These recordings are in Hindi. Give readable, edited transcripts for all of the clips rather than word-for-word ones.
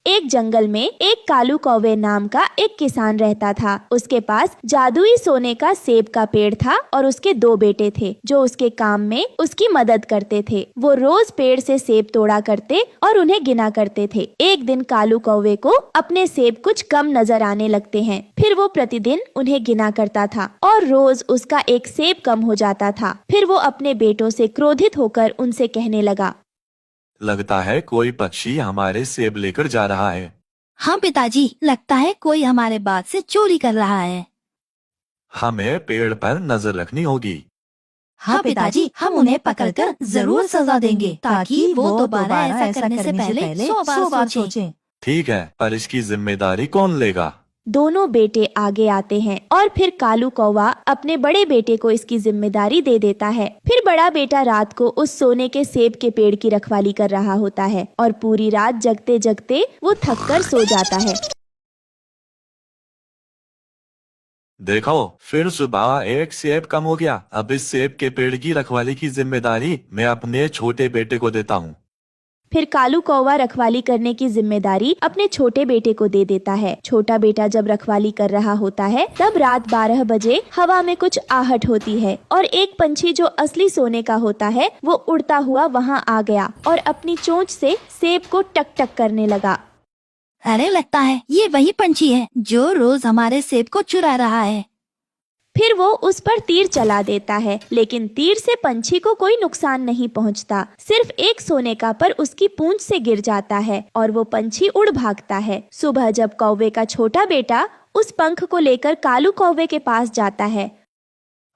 एक जंगल में एक कालू कौवे नाम का एक किसान रहता था। उसके पास जादुई सोने का सेब का पेड़ था और उसके 2 बेटे थे जो उसके काम में उसकी मदद करते थे। वो रोज पेड़ से सेब तोड़ा करते और उन्हें गिना करते थे। एक दिन कालू कौवे को अपने सेब कुछ कम नजर आने लगते हैं। फिर वो प्रतिदिन उन्हें गिना करता था और रोज उसका एक सेब कम हो जाता था। फिर वो अपने बेटों से क्रोधित होकर उनसे कहने लगा, लगता है कोई पक्षी हमारे सेब लेकर जा रहा है। हाँ पिताजी, लगता है कोई हमारे बाग से चोरी कर रहा है। हमें पेड़ पर नजर रखनी होगी। हाँ पिताजी, हम उन्हें पकड़कर जरूर सजा देंगे ताकि वो दोबारा ऐसा करने से पहले 100 बार सोचें। ठीक है, पर इसकी जिम्मेदारी कौन लेगा? दोनों बेटे आगे आते हैं और फिर कालू कौवा अपने बड़े बेटे को इसकी जिम्मेदारी दे देता है। फिर बड़ा बेटा रात को उस सोने के सेब के पेड़ की रखवाली कर रहा होता है और पूरी रात जगते जगते वो थक कर सो जाता है। देखो, फिर सुबह एक सेब कम हो गया। अब इस सेब के पेड़ की रखवाली की जिम्मेदारी मैं अपने छोटे बेटे को देता हूँ। फिर कालू कौवा रखवाली करने की जिम्मेदारी अपने छोटे बेटे को दे देता है। छोटा बेटा जब रखवाली कर रहा होता है तब रात 12 बजे हवा में कुछ आहट होती है और एक पंछी जो असली सोने का होता है वो उड़ता हुआ वहाँ आ गया और अपनी चोंच से सेब को टक टक करने लगा। अरे, लगता है ये वही पंछी है जो रोज हमारे सेब को चुरा रहा है। फिर वो उस पर तीर चला देता है, लेकिन तीर से पंछी को कोई नुकसान नहीं पहुंचता। सिर्फ एक सोने का पर उसकी पूंछ से गिर जाता है और वो पंछी उड़ भागता है। सुबह जब कौवे का छोटा बेटा उस पंख को लेकर कालू कौवे के पास जाता है।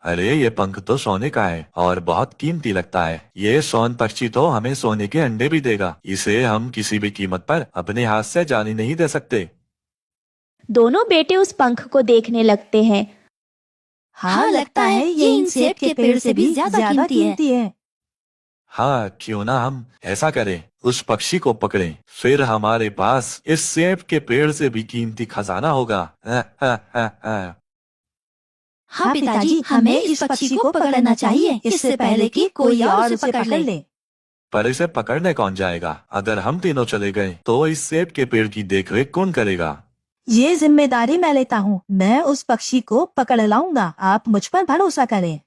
अरे, ये पंख तो सोने का है और बहुत कीमती लगता है। ये सोन पक्षी तो हमें सोने के अंडे भी देगा। इसे हम किसी भी कीमत पर अपने हाथ से जाने नहीं दे सकते। दोनों बेटे उस पंख को देखने लगते हैं। हाँ, लगता है ये इन सेब के पेड़ से भी ज्यादा कीमती है। हाँ, क्यों ना हम ऐसा करें, उस पक्षी को पकड़ें, फिर हमारे पास इस सेब के पेड़ से भी कीमती खजाना होगा। हाँ पिताजी, हमें इस पक्षी को पकड़ना चाहिए इससे पहले कि कोई और उसे पकड़ ले। पर इसे पकड़ने कौन जाएगा? अगर हम तीनों चले गए तो इस सेब के पेड़ की देखरेख कौन करेगा? ये जिम्मेदारी मैं लेता हूँ। मैं उस पक्षी को पकड़ लाऊंगा। आप मुझ पर भरोसा करें।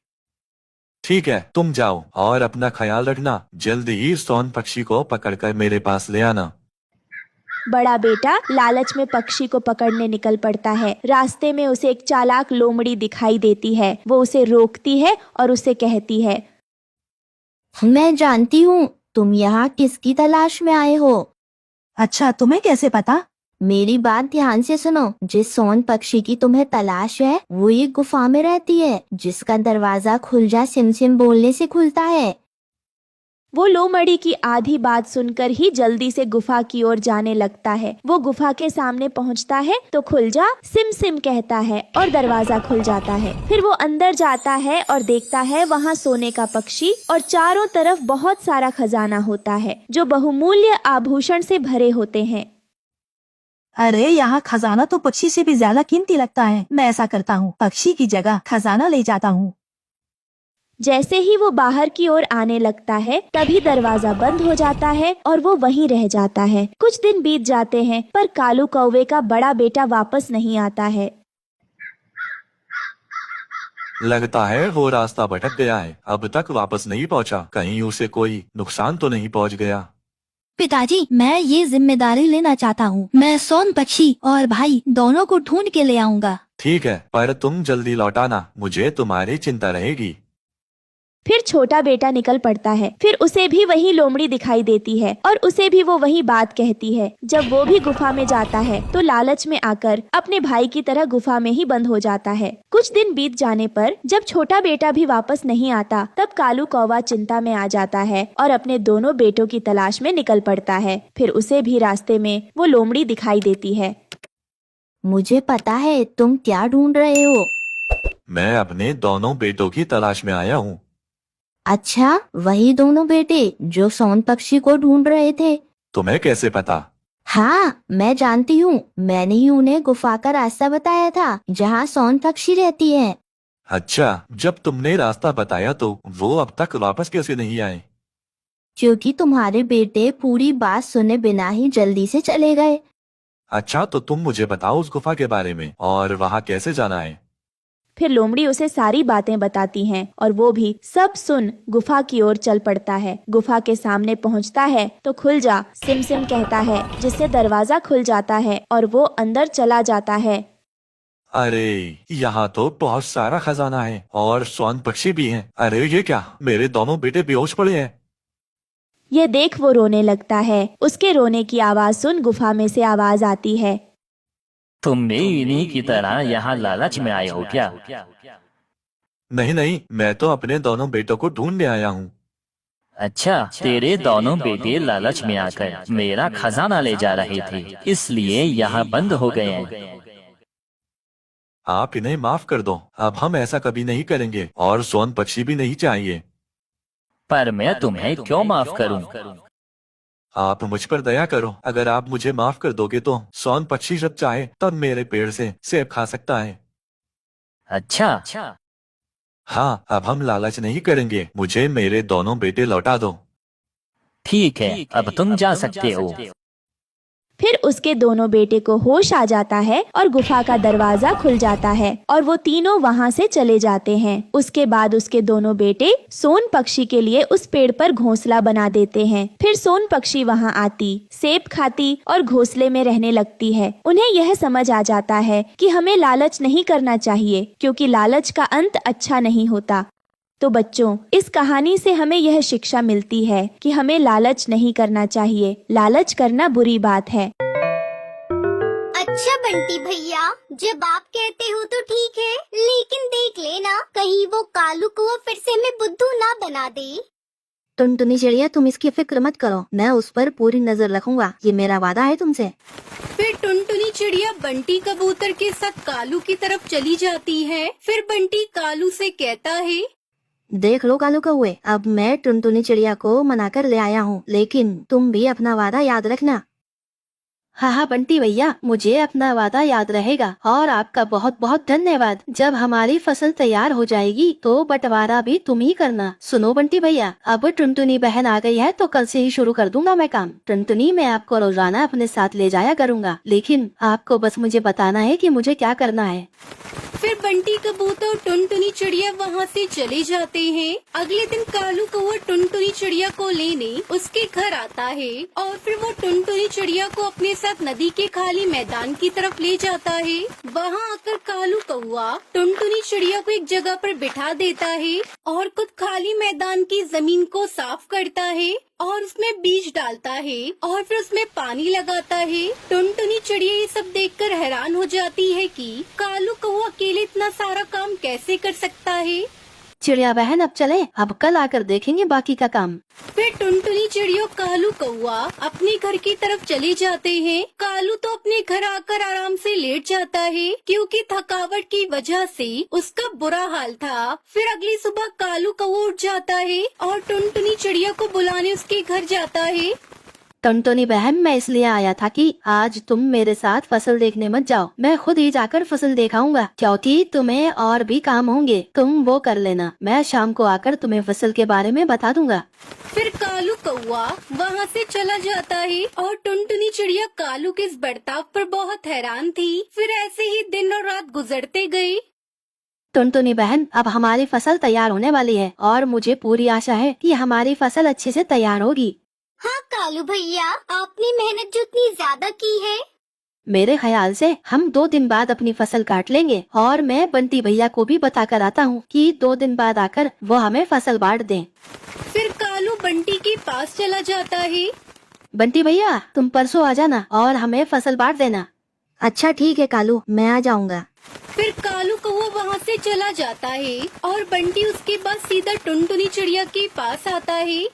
ठीक है, तुम जाओ और अपना ख्याल रखना। जल्दी ही सोन पक्षी को पकड़कर मेरे पास ले आना। बड़ा बेटा लालच में पक्षी को पकड़ने निकल पड़ता है। रास्ते में उसे एक चालाक लोमड़ी दिखाई देती है। वो उसे रोकती है और उसे कहती है, मैं जानती हूँ तुम यहाँ किसकी तलाश में आए हो। अच्छा, तुम्हें कैसे पता? मेरी बात ध्यान से सुनो। जिस सोन पक्षी की तुम्हें तलाश है वो एक गुफा में रहती है जिसका दरवाजा खुल जा सिम सिम बोलने से खुलता है। वो लोमड़ी की आधी बात सुनकर ही जल्दी से गुफा की ओर जाने लगता है। वो गुफा के सामने पहुंचता है तो खुल जा सिम सिम कहता है और दरवाजा खुल जाता है। फिर वो अंदर जाता है और देखता है वहाँ सोने का पक्षी और चारों तरफ बहुत सारा खजाना होता है जो बहुमूल्य आभूषण से भरे होते हैं। अरे, यहाँ खजाना तो पक्षी से भी ज्यादा कीमती लगता है। मैं ऐसा करता हूँ, पक्षी की जगह खजाना ले जाता हूँ। जैसे ही वो बाहर की ओर आने लगता है तभी दरवाजा बंद हो जाता है और वो वहीं रह जाता है। कुछ दिन बीत जाते हैं पर कालू कौवे का बड़ा बेटा वापस नहीं आता है। लगता है वो रास्ता भटक गया है, अब तक वापस नहीं पहुंचा। कहीं उसे कोई नुकसान तो नहीं पहुंच गया? पिताजी, मैं ये जिम्मेदारी लेना चाहता हूँ। मैं सोन पक्षी और भाई दोनों को ढूंढ के ले आऊंगा। ठीक है, पर तुम जल्दी लौटाना, मुझे तुम्हारी चिंता रहेगी। फिर छोटा बेटा निकल पड़ता है। फिर उसे भी वही लोमड़ी दिखाई देती है और उसे भी वो वही बात कहती है। जब वो भी गुफा में जाता है तो लालच में आकर अपने भाई की तरह गुफा में ही बंद हो जाता है। कुछ दिन बीत जाने पर जब छोटा बेटा भी वापस नहीं आता तब कालू कौवा चिंता में आ जाता है और अपने दोनों बेटों की तलाश में निकल पड़ता है। फिर उसे भी रास्ते में वो लोमड़ी दिखाई देती है। मुझे पता है तुम क्या ढूंढ रहे हो। मैं अपने दोनों बेटों की तलाश में आया हूँ। अच्छा, वही दोनों बेटे जो सोन पक्षी को ढूंढ रहे थे। तुम्हें कैसे पता? हाँ, मैं जानती हूँ। मैंने ही उन्हें गुफा का रास्ता बताया था जहाँ सोन पक्षी रहती है। अच्छा, जब तुमने रास्ता बताया तो वो अब तक वापस कैसे नहीं आए? क्योंकि तुम्हारे बेटे पूरी बात सुने बिना ही जल्दी से चले गए। अच्छा, तो तुम मुझे बताओ उस गुफा के बारे में और वहाँ कैसे जाना है। फिर लोमड़ी उसे सारी बातें बताती हैं और वो भी सब सुन गुफा की ओर चल पड़ता है। गुफा के सामने पहुंचता है तो खुल जा सिम सिम कहता है, जिससे दरवाजा खुल जाता है और वो अंदर चला जाता है। अरे यहाँ तो बहुत सारा खजाना है और स्वर्ण पक्षी भी हैं। अरे ये क्या, मेरे दोनों बेटे बेहोश पड़े हैं। ये देख वो रोने लगता है। उसके रोने की आवाज सुन गुफा में से आवाज आती है, तुम भी इन्हीं की तरह यहाँ लालच में आए हो क्या? नहीं नहीं, मैं तो अपने दोनों बेटों को ढूंढने आया हूँ। अच्छा, तेरे दोनों बेटे लालच में आकर मेरा खजाना ले जा रहे थे, इसलिए यहाँ बंद हो गए हैं। आप इन्हें माफ कर दो, अब हम ऐसा कभी नहीं करेंगे और स्वर्ण पक्षी भी नहीं चाहिए। पर मैं तुम्हें क्यों माफ करूं? आप मुझ पर दया करो। अगर आप मुझे माफ कर दोगे तो स्वर्ण पक्षी जब चाहे तब मेरे पेड़ से सेब खा सकता है। अच्छा, हाँ, अब हम लालच नहीं करेंगे। मुझे मेरे दोनों बेटे लौटा दो। ठीक है, अब तुम जा सकते हो। फिर उसके दोनों बेटे को होश आ जाता है और गुफा का दरवाजा खुल जाता है और वो तीनों वहाँ से चले जाते हैं। उसके बाद उसके दोनों बेटे सोन पक्षी के लिए उस पेड़ पर घोंसला बना देते हैं। फिर सोन पक्षी वहाँ आती, सेब खाती और घोंसले में रहने लगती है। उन्हें यह समझ आ जाता है कि हमें लालच नहीं करना चाहिए, क्योंकि लालच का अंत अच्छा नहीं होता। तो बच्चों, इस कहानी से हमें यह शिक्षा मिलती है कि हमें लालच नहीं करना चाहिए। लालच करना बुरी बात है। अच्छा बंटी भैया, जब आप कहते हो तो ठीक है, लेकिन देख लेना कहीं वो कालू को फिर से हमें बुद्धू ना बना दे। टुनटुनी चिड़िया, तुम इसकी फिक्र मत करो, मैं उस पर पूरी नजर रखूंगा, ये मेरा वादा है तुमसे। फिर टुनटुनी चिड़िया बंटी कबूतर के साथ कालू की तरफ चली जाती है। फिर बंटी कालू से कहता है, देख लो कालू कौवे, अब मैं टुनटुनी चिड़िया को मनाकर ले आया हूँ, लेकिन तुम भी अपना वादा याद रखना। हाँ हाँ बंटी भैया, मुझे अपना वादा याद रहेगा और आपका बहुत बहुत धन्यवाद। जब हमारी फसल तैयार हो जाएगी तो बंटवारा भी तुम ही करना। सुनो बंटी भैया, अब टुनटुनी बहन आ गई है तो कल से ही शुरू कर दूंगा मैं काम। टुनटुनी, मैं आपको रोजाना अपने साथ ले जाया करूंगा, लेकिन आपको बस मुझे बताना है कि मुझे क्या करना है। फिर बंटी कबूतर और टुनटुनी चिड़िया वहाँ से चले जाते हैं। अगले दिन कालू कौवा टुनटुनी चिड़िया को लेने उसके घर आता है और फिर वो टुनटुनी चिड़िया को अपने साथ नदी के खाली मैदान की तरफ ले जाता है। वहाँ आकर कालू कौवा टुनटुनी चिड़िया को एक जगह पर बिठा देता है और खुद खाली मैदान की जमीन को साफ करता है और उसमें बीज डालता है और फिर उसमें पानी लगाता है। टुनटुनी चिड़िया ये सब देखकर हैरान हो जाती है कि कालू कौवा अकेले इतना सारा काम कैसे कर सकता है। चिड़िया बहन, अब चले, अब कल आकर देखेंगे बाकी का काम। फिर टुनटुनी चिड़िया कालू कौवा अपने घर की तरफ चले जाते हैं। कालू तो अपने घर आकर आराम से लेट जाता है, क्योंकि थकावट की वजह से उसका बुरा हाल था। फिर अगली सुबह कालू कौवा उठ जाता है और टुनटुनी चिड़िया को बुलाने उसके घर जाता है। टुनटुनी बहन, मैं इसलिए आया था कि आज तुम मेरे साथ फसल देखने मत जाओ, मैं खुद ही जाकर फसल दिखाऊंगा, क्योंकि तुम्हें और भी काम होंगे, तुम वो कर लेना। मैं शाम को आकर तुम्हें फसल के बारे में बता दूंगा। फिर कालू कौवा वहाँ से चला जाता है और टुनटुनी चिड़िया कालू के इस बर्ताव पर बहुत हैरान थी। फिर ऐसे ही दिन और रात गुजरते गए। टुनटुनी बहन, अब हमारी फसल तैयार होने वाली है और मुझे पूरी आशा है कि हमारी फसल अच्छे से तैयार होगी। हाँ कालू भैया, आपने मेहनत जो इतनी ज्यादा की है, मेरे ख्याल से हम 2 दिन बाद अपनी फसल काट लेंगे और मैं बंटी भैया को भी बता कर आता हूँ कि 2 दिन बाद आकर वो हमें फसल बांट दें। फिर कालू बंटी के पास चला जाता है। बंटी भैया, तुम परसों आ जाना और हमें फसल बांट देना। अच्छा ठीक है कालू, मैं आ जाऊंगा। फिर कालू कौवा वहाँ से चला जाता है और बंटी उसके बाद सीधा टुनटुनी चिड़िया के पास आता है।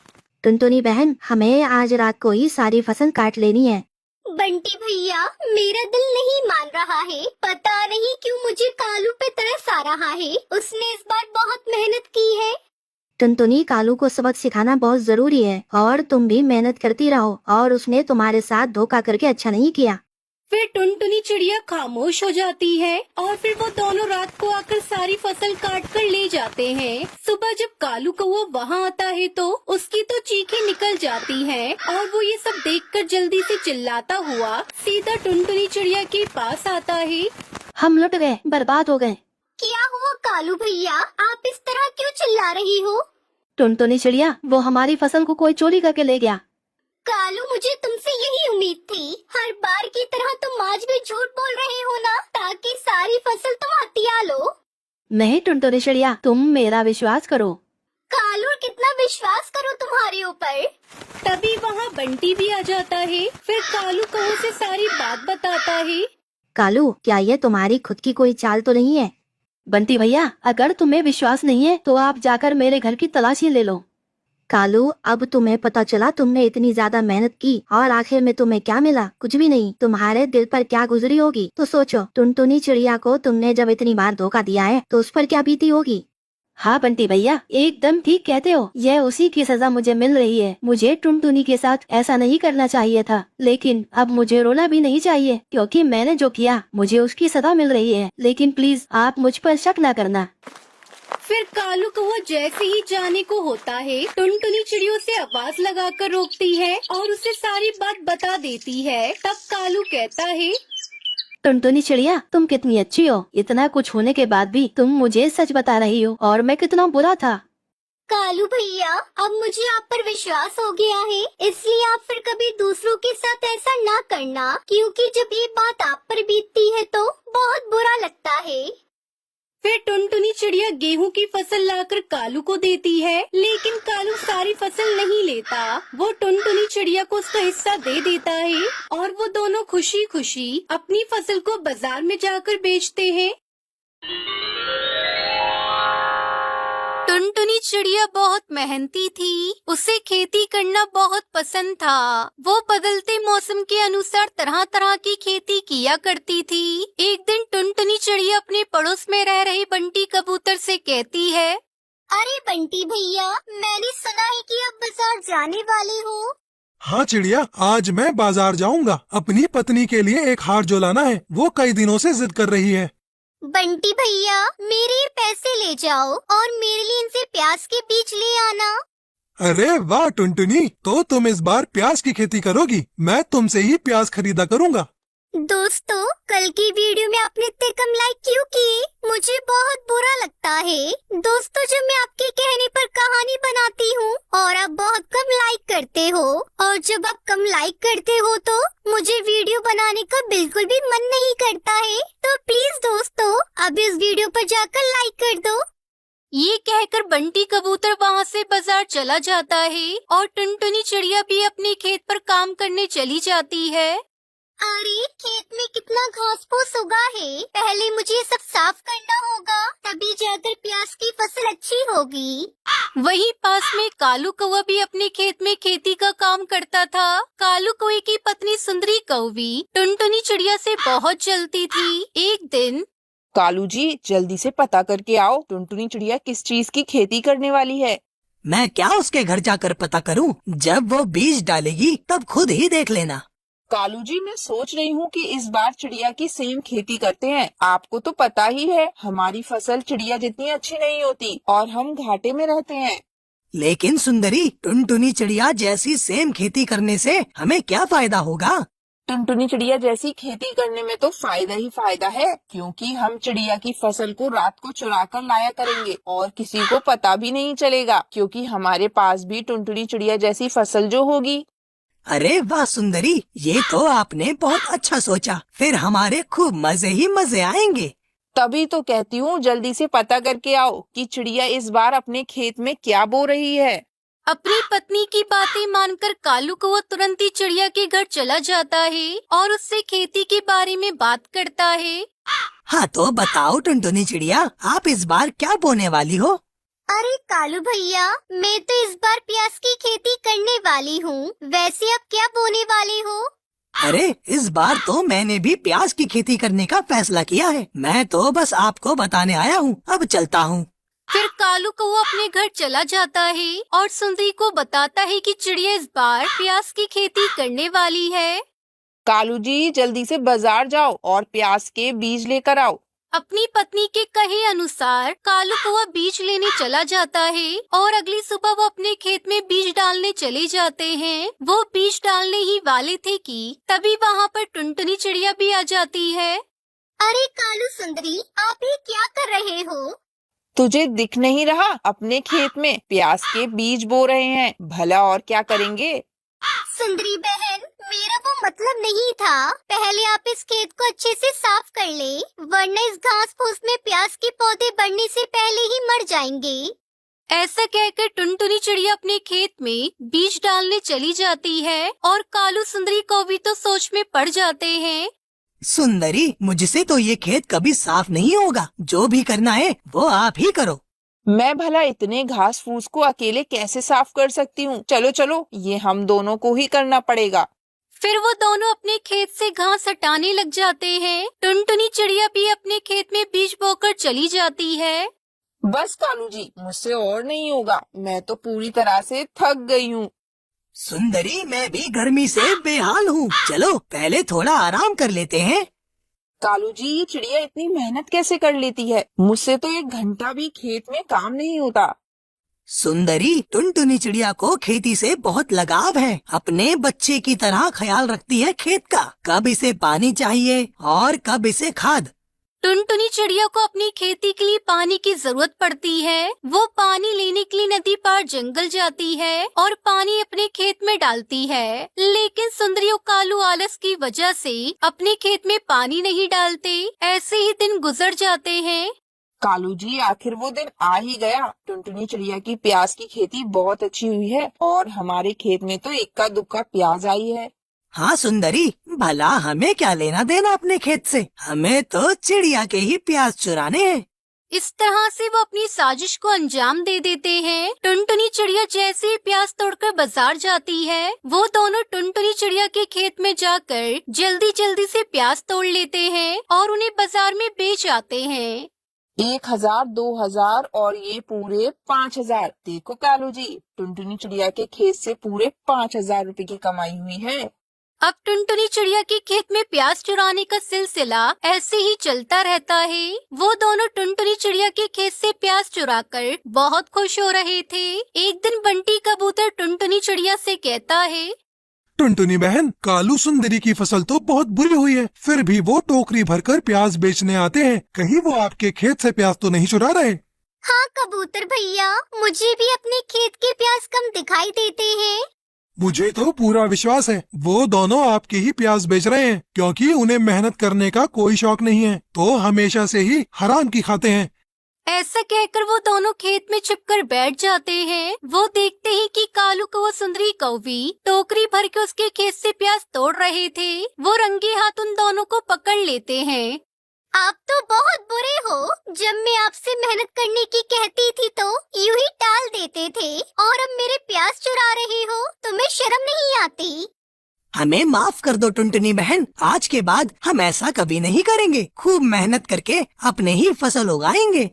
टुनटुनी बहन, हमें आज रात को ही सारी फसल काट लेनी है। बंटी भैया, मेरा दिल नहीं मान रहा है, पता नहीं क्यों मुझे कालू पे तरस आ रहा है। उसने इस बार बहुत मेहनत की है। टुनटुनी, कालू को सबक सिखाना बहुत जरूरी है और तुम भी मेहनत करती रहो, और उसने तुम्हारे साथ धोखा करके अच्छा नहीं किया। फिर टुनटुनी चिड़िया खामोश हो जाती है और फिर वो दोनों रात को आकर सारी फसल काट कर ले जाते हैं। सुबह जब कालू कौवा वहाँ आता है तो उसकी तो चीखें निकल जाती हैं और वो ये सब देखकर जल्दी से चिल्लाता हुआ सीधा टुनटुनी चिड़िया के पास आता है। हम लुट गए, बर्बाद हो गए। क्या हुआ कालू भैया, आप इस तरह क्यों चिल्ला रही हो? टुनटुनी चिड़िया, वो हमारी फसल को कोई चोरी करके ले गया। कालू, मुझे तुमसे यही उम्मीद थी। हर बार की तरह तुम आज भी झूठ बोल रहे हो ना, ताकि सारी फसल तुम हथिया लो। नहीं टुनटुनी चिड़िया, तुम मेरा विश्वास करो। कालू, कितना विश्वास करो तुम्हारे ऊपर। तभी वहाँ बंटी भी आ जाता है। फिर कालू कौवे से सारी बात बताता है। कालू, क्या ये तुम्हारी खुद की कोई चाल तो नहीं है? बंटी भैया, अगर तुम्हें विश्वास नहीं है तो आप जाकर मेरे घर की तलाशी ले लो। कालू, अब तुम्हें पता चला तुमने इतनी ज्यादा मेहनत की और आखिर में तुम्हें क्या मिला? कुछ भी नहीं। तुम्हारे दिल पर क्या गुजरी होगी तो सोचो। टुनटुनी चिड़िया को तुमने जब इतनी बार धोखा दिया है तो उस पर क्या बीती होगी। हाँ बंटी भैया, एकदम ठीक कहते हो। यह उसी की सजा मुझे मिल रही है। मुझे टुनटुनी के साथ ऐसा नहीं करना चाहिए था, लेकिन अब मुझे रोना भी नहीं चाहिए क्योंकि मैंने जो किया मुझे उसकी सजा मिल रही है। लेकिन प्लीज आप मुझ पर शक न करना। फिर कालू कौवा जैसे ही जाने को होता है टुनटुनी चिड़ियों से आवाज लगाकर रोकती है और उसे सारी बात बता देती है। तब कालू कहता है, टुनटुनी चिड़िया, तुम कितनी अच्छी हो। इतना कुछ होने के बाद भी तुम मुझे सच बता रही हो और मैं कितना बुरा था। कालू भैया, अब मुझे आप पर विश्वास हो गया है, इसलिए आप फिर कभी दूसरों के साथ ऐसा ना करना, क्योंकि जब ये बात आप पर बीतती है तो बहुत बुरा लगता है। फिर टुनटुनी चिड़िया गेहूं की फसल लाकर कालू को देती है, लेकिन कालू सारी फसल नहीं लेता। वो टुनटुनी चिड़िया को उसका हिस्सा दे देता है और वो दोनों खुशी खुशी अपनी फसल को बाजार में जाकर बेचते हैं। टुनटुनी चिड़िया बहुत मेहनती थी। उसे खेती करना बहुत पसंद था। वो बदलते मौसम के अनुसार तरह तरह की खेती किया करती थी। एक दिन टुनटुनी चिड़िया अपने पड़ोस में रह रही बंटी कबूतर से कहती है, अरे बंटी भैया, मैंने सुना है कि आप बाजार जाने वाले हो। हाँ चिड़िया, आज मैं बाजार जाऊंगा। अपनी पत्नी के लिए एक हार जो लाना है, वो कई दिनों से जिद कर रही है। बंटी भैया, मेरे ये पैसे ले जाओ और मेरे लिए इनसे प्याज के बीज ले आना। अरे वाह टुनटुनी, तो तुम इस बार प्याज की खेती करोगी? मैं तुमसे ही प्याज खरीदा करूंगा। दोस्तों, कल की वीडियो में आपने इतने कम लाइक क्यों किए? मुझे बहुत बुरा लगता है। दोस्तों, जब मैं आपके कहने पर कहानी बनाती हूँ और आप बहुत कम लाइक करते हो, और जब आप कम लाइक करते हो तो मुझे वीडियो बनाने का बिल्कुल भी मन नहीं करता है। तो प्लीज दोस्तों, अब इस वीडियो पर जाकर लाइक कर दो। ये कहकर बंटी कबूतर वहाँ से बाजार चला जाता है और टुनटुनी चिड़िया भी अपने खेत पर काम करने चली जाती है। अरे, खेत में कितना घास फूस उगा है। पहले मुझे ये सब साफ करना होगा, तभी जाकर प्याज की फसल अच्छी होगी। वहीं पास में कालू कौवा भी अपने खेत में खेती का काम करता था। कालू कौवे की पत्नी सुंदरी कौवी टुनटुनी चिड़िया से बहुत जलती थी। एक दिन, कालू जी, जल्दी से पता करके आओ, टुनटुनी चिड़िया किस चीज की खेती करने वाली है। मैं क्या उसके घर जाकर पता करूं? जब वो बीज डालेगी तब खुद ही देख लेना। कालू जी, मैं सोच रही हूँ कि इस बार चिड़िया की सेम खेती करते हैं। आपको तो पता ही है, हमारी फसल चिड़िया जितनी अच्छी नहीं होती और हम घाटे में रहते हैं। लेकिन सुंदरी, टुनटुनी चिड़िया जैसी सेम खेती करने से हमें क्या फायदा होगा? टुनटुनी चिड़िया जैसी खेती करने में तो फायदा ही फायदा है, क्योंकि हम चिड़िया की फसल को रात को चुरा कर लाया करेंगे और किसी को पता भी नहीं चलेगा, क्योंकि हमारे पास भी टुनटुनी चिड़िया जैसी फसल जो होगी। अरे वाह सुंदरी, ये तो आपने बहुत अच्छा सोचा। फिर हमारे खूब मजे ही मजे आएंगे। तभी तो कहती हूँ, जल्दी से पता करके आओ कि चिड़िया इस बार अपने खेत में क्या बो रही है। अपनी पत्नी की बातें मानकर कालू कौवा तुरंत ही चिड़िया के घर चला जाता है और उससे खेती के बारे में बात करता है। हाँ तो बताओ टुनटुनी चिड़िया, आप इस बार क्या बोने वाली हो? अरे कालू भैया, मैं तो इस बार प्याज की खेती करने वाली हूँ। वैसे आप क्या बोने वाले हो? अरे इस बार तो मैंने भी प्याज की खेती करने का फैसला किया है। मैं तो बस आपको बताने आया हूँ। अब चलता हूँ। फिर कालू कौवा अपने घर चला जाता है और सुंदरी को बताता है कि चिड़िया इस बार प्याज की खेती करने वाली है। कालू जी जल्दी से बाजार जाओ और प्याज के बीज लेकर आओ। अपनी पत्नी के कहे अनुसार कालू कौवा बीज लेने चला जाता है और अगली सुबह वो अपने खेत में बीज डालने चले जाते हैं। वो बीज डालने ही वाले थे कि तभी वहाँ पर टुनटुनी चिड़िया भी आ जाती है। अरे कालू सुंदरी, आप ये क्या कर रहे हो? तुझे दिख नहीं रहा? अपने खेत में प्याज के बीज बो रहे हैं, भला और क्या करेंगे। सुंदरी बहन, मेरा वो मतलब नहीं था। पहले आप इस खेत को अच्छे से साफ कर ले, वरना इस घास फूस में प्याज के पौधे बढ़ने से पहले ही मर जाएंगे। ऐसा कहकर टुनटुनी चिड़िया अपने खेत में बीज डालने चली जाती है और कालू सुंदरी कौवी तो सोच में पड़ जाते हैं। सुंदरी, मुझसे तो ये खेत कभी साफ नहीं होगा। जो भी करना है वो आप ही करो। मैं भला इतने घास फूस को अकेले कैसे साफ कर सकती हूँ। चलो चलो, ये हम दोनों को ही करना पड़ेगा। फिर वो दोनों अपने खेत से घास हटाने लग जाते हैं। टुनटुनी चिड़िया भी अपने खेत में बीज बोकर चली जाती है। बस कालू जी, मुझसे और नहीं होगा। मैं तो पूरी तरह से थक गई हूँ। सुंदरी, मैं भी गर्मी से बेहाल हूँ। चलो पहले थोड़ा आराम कर लेते हैं। कालू जी, ये चिड़िया इतनी मेहनत कैसे कर लेती है? मुझसे तो 1 घंटा भी खेत में काम नहीं होता। सुंदरी, टुनटुनी चिड़िया को खेती से बहुत लगाव है। अपने बच्चे की तरह ख्याल रखती है खेत का। कब इसे पानी चाहिए और कब इसे खाद। टुनटुनी चिड़िया को अपनी खेती के लिए पानी की जरूरत पड़ती है। वो पानी लेने के लिए नदी पार जंगल जाती है और पानी अपने खेत में डालती है। लेकिन सुंदरी और कालू आलस की वजह से अपने खेत में पानी नहीं डालते। ऐसे ही दिन गुजर जाते हैं। कालू जी, आखिर वो दिन आ ही गया। टुनटुनी चिड़िया की प्याज की खेती बहुत अच्छी हुई है और हमारे खेत में तो इक्का दुक्का प्याज आई है। हाँ सुंदरी, भला हमें क्या लेना देना अपने खेत से। हमें तो चिड़िया के ही प्याज चुराने हैं। इस तरह से वो अपनी साजिश को अंजाम दे देते हैं। टुनटुनी चिड़िया जैसे ही प्याज तोड़कर बाजार जाती है, वो दोनों टुनटुनी चिड़िया के खेत में जाकर जल्दी जल्दी से प्याज तोड़ लेते हैं और उन्हें बाजार में बेच आते हैं। 1000, 2000 और ये पूरे 5000। देखो कालू जी, टुनटुनी चिड़िया के खेत से पूरे 5000 रुपए की कमाई हुई है। अब टुनटुनी चिड़िया के खेत में प्याज चुराने का सिलसिला ऐसे ही चलता रहता है। वो दोनों टुनटुनी चिड़िया के खेत से प्याज चुराकर बहुत खुश हो रहे थे। एक दिन बंटी कबूतर टुनटुनी चिड़िया से कहता है, टुनटुनी बहन, कालू सुंदरी की फसल तो बहुत बुरी हुई है, फिर भी वो टोकरी भरकर प्याज बेचने आते हैं। कहीं वो आपके खेत से प्याज तो नहीं चुरा रहे? हाँ कबूतर भैया, मुझे भी अपने खेत के प्याज कम दिखाई देते हैं। मुझे तो पूरा विश्वास है वो दोनों आपके ही प्याज बेच रहे हैं, क्योंकि उन्हें मेहनत करने का कोई शौक नहीं है, तो हमेशा से ही हराम की खाते हैं। ऐसा कहकर वो दोनों खेत में छिपकर बैठ जाते हैं। वो देखते ही कि कालू कौवा सुंदरी कौवी टोकरी भर के उसके खेत से प्याज तोड़ रहे थे। वो रंगे हाथ उन दोनों को पकड़ लेते हैं। आप तो बहुत बुरे हो। जब मैं आपसे मेहनत करने की कहती थी तो यूं ही टाल देते थे, और अब मेरे प्याज चुरा रहे हो। तुम्हें शर्म नहीं आती? हमें माफ कर दो टुनटुनी बहन, आज के बाद हम ऐसा कभी नहीं करेंगे। खूब मेहनत करके अपने ही फसल उगाएंगे।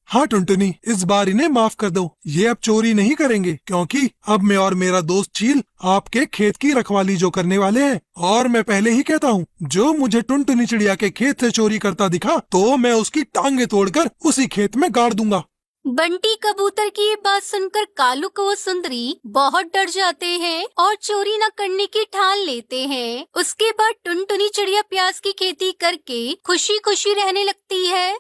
हाँ टुनटुनी, इस बार इन्हें माफ कर दो। ये अब चोरी नहीं करेंगे, क्योंकि अब मैं और मेरा दोस्त चील आपके खेत की रखवाली जो करने वाले हैं। और मैं पहले ही कहता हूँ, जो मुझे टुनटुनी चिड़िया के खेत से चोरी करता दिखा तो मैं उसकी टांगे तोड़कर उसी खेत में गाड़ दूंगा। बंटी कबूतर की ये बात सुनकर कालू कौवा सुंदरी बहुत डर जाते हैं और चोरी न करने की ठान लेते हैं। उसके बाद टुनटुनी चिड़िया प्याज की खेती करके खुशी खुशी रहने लगती है।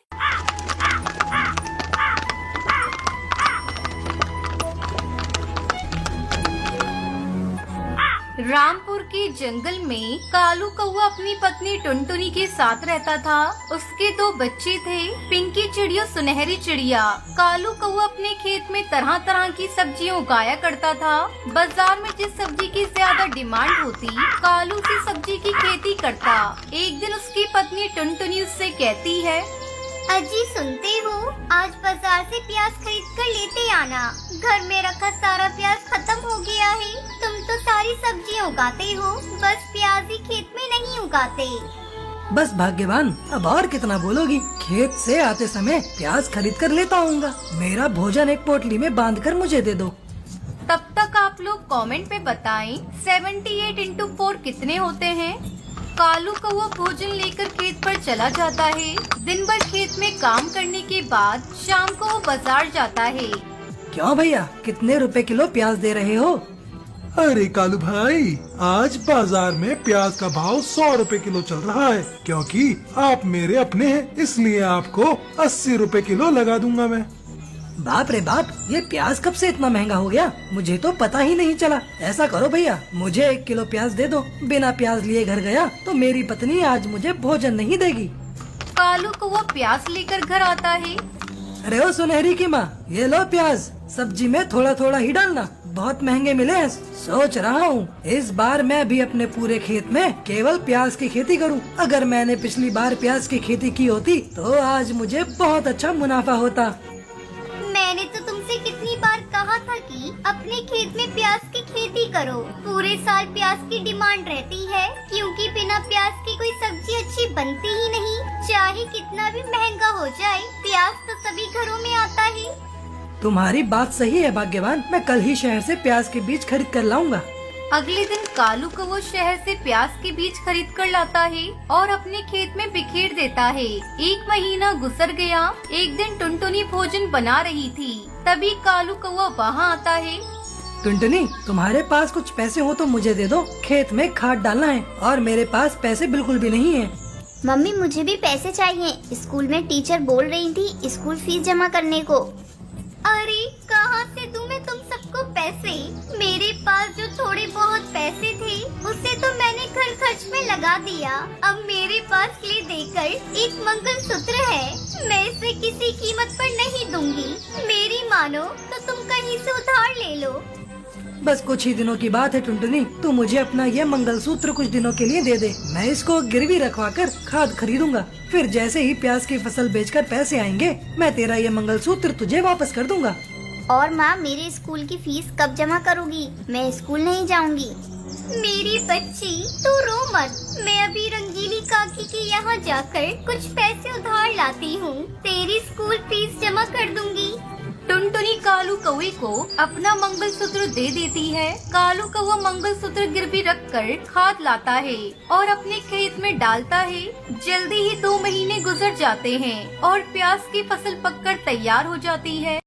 रामपुर के जंगल में कालू कौवा अपनी पत्नी टुनटुनी के साथ रहता था। उसके 2 बच्चे थे, पिंकी चिड़िया, सुनहरी चिड़िया। कालू कौवा अपने खेत में तरह तरह की सब्जियां उगाया करता था। बाजार में जिस सब्जी की ज्यादा डिमांड होती, कालू उसी सब्जी की खेती करता। एक दिन उसकी पत्नी टुनटुनी उससे कहती है, अजी सुनते हो, आज बाजार से प्याज खरीद कर लेते आना। घर में रखा सारा प्याज खत्म हो गया है। तुम तो सारी सब्जियां उगाते हो, बस प्याज ही खेत में नहीं उगाते। बस भाग्यवान, अब और कितना बोलोगी। खेत से आते समय प्याज खरीद कर लेता आऊंगा। मेरा भोजन एक पोटली में बांधकर मुझे दे दो। तब तक आप लोग कमेंट पे बताएं 78 into 4 कितने होते हैं। कालू कौवा भोजन लेकर खेत पर चला जाता है। दिन भर खेत में काम करने के बाद शाम को वो बाजार जाता है। क्यों भैया, कितने रुपए किलो प्याज दे रहे हो? अरे कालू भाई, आज बाजार में प्याज का भाव 100 रुपए किलो चल रहा है, क्योंकि आप मेरे अपने हैं, इसलिए आपको 80 रुपए किलो लगा दूंगा मैं। बाप रे बाप, ये प्याज कब से इतना महंगा हो गया? मुझे तो पता ही नहीं चला। ऐसा करो भैया, मुझे 1 किलो प्याज दे दो। बिना प्याज लिए घर गया तो मेरी पत्नी आज मुझे भोजन नहीं देगी। कालू कौवा प्याज लेकर घर आता है। अरे ओ सुनहरी की माँ, ये लो प्याज, सब्जी में थोड़ा थोड़ा ही डालना, बहुत महंगे मिले हैं। सोच रहा हूँ इस बार मैं भी अपने पूरे खेत में केवल प्याज की खेती करूँ। अगर मैंने पिछली बार प्याज की खेती की होती तो आज मुझे बहुत अच्छा मुनाफा होता। मैंने तो तुमसे कितनी बार कहा था कि अपने खेत में प्याज की खेती करो। पूरे साल प्याज की डिमांड रहती है, क्योंकि बिना प्याज की कोई सब्जी अच्छी बनती ही नहीं। चाहे कितना भी महंगा हो जाए, प्याज तो सभी घरों में आता ही। तुम्हारी बात सही है भाग्यवान, मैं कल ही शहर से प्याज के बीज खरीद कर लाऊंगा। अगले दिन कालू कौवा शहर से प्याज के बीज खरीद कर लाता है और अपने खेत में बिखेर देता है। 1 महीना गुजर गया। एक दिन टुनटुनी भोजन बना रही थी, तभी कालू कौवा वहाँ आता है। टुनटुनी, तुम्हारे पास कुछ पैसे हो तो मुझे दे दो, खेत में खाद डालना है और मेरे पास पैसे बिल्कुल भी नहीं है। मम्मी, मुझे भी पैसे चाहिए। स्कूल में टीचर बोल रही थी स्कूल फीस जमा करने को। अरे कहाँ से दूं मैं तुम सबको पैसे? मेरे पास जो थोड़े बहुत पैसे थे उसे तो मैंने घर खर्च में लगा दिया। अब मेरे पास ले देकर एक मंगलसूत्र है, मैं इसे किसी कीमत पर नहीं दूंगी। मेरी मानो तो तुम कहीं से उधार ले लो। बस कुछ ही दिनों की बात है टुनटुनी, तू मुझे अपना ये मंगलसूत्र कुछ दिनों के लिए दे दे। मैं इसको गिरवी रखवा कर खाद खरीदूंगा, फिर जैसे ही प्याज की फसल बेचकर पैसे आएंगे मैं तेरा ये मंगलसूत्र तुझे वापस कर दूंगा। और माँ, मेरे स्कूल की फीस कब जमा करोगी? मैं स्कूल नहीं जाऊंगी। मेरी बच्ची, तू रो मत। मैं अभी रंगीली काकी के यहाँ जाकर कुछ पैसे उधार लाती हूँ, तेरी स्कूल फीस जमा कर दूंगी। टुनटुनी कालू कौवे को अपना मंगलसूत्र दे देती है। कालू कौवा मंगलसूत्र गिरवी रखकर खाद लाता है और अपने खेत में डालता है। जल्दी ही 2 महीने गुजर जाते हैं और प्याज की फसल पककर तैयार हो जाती है।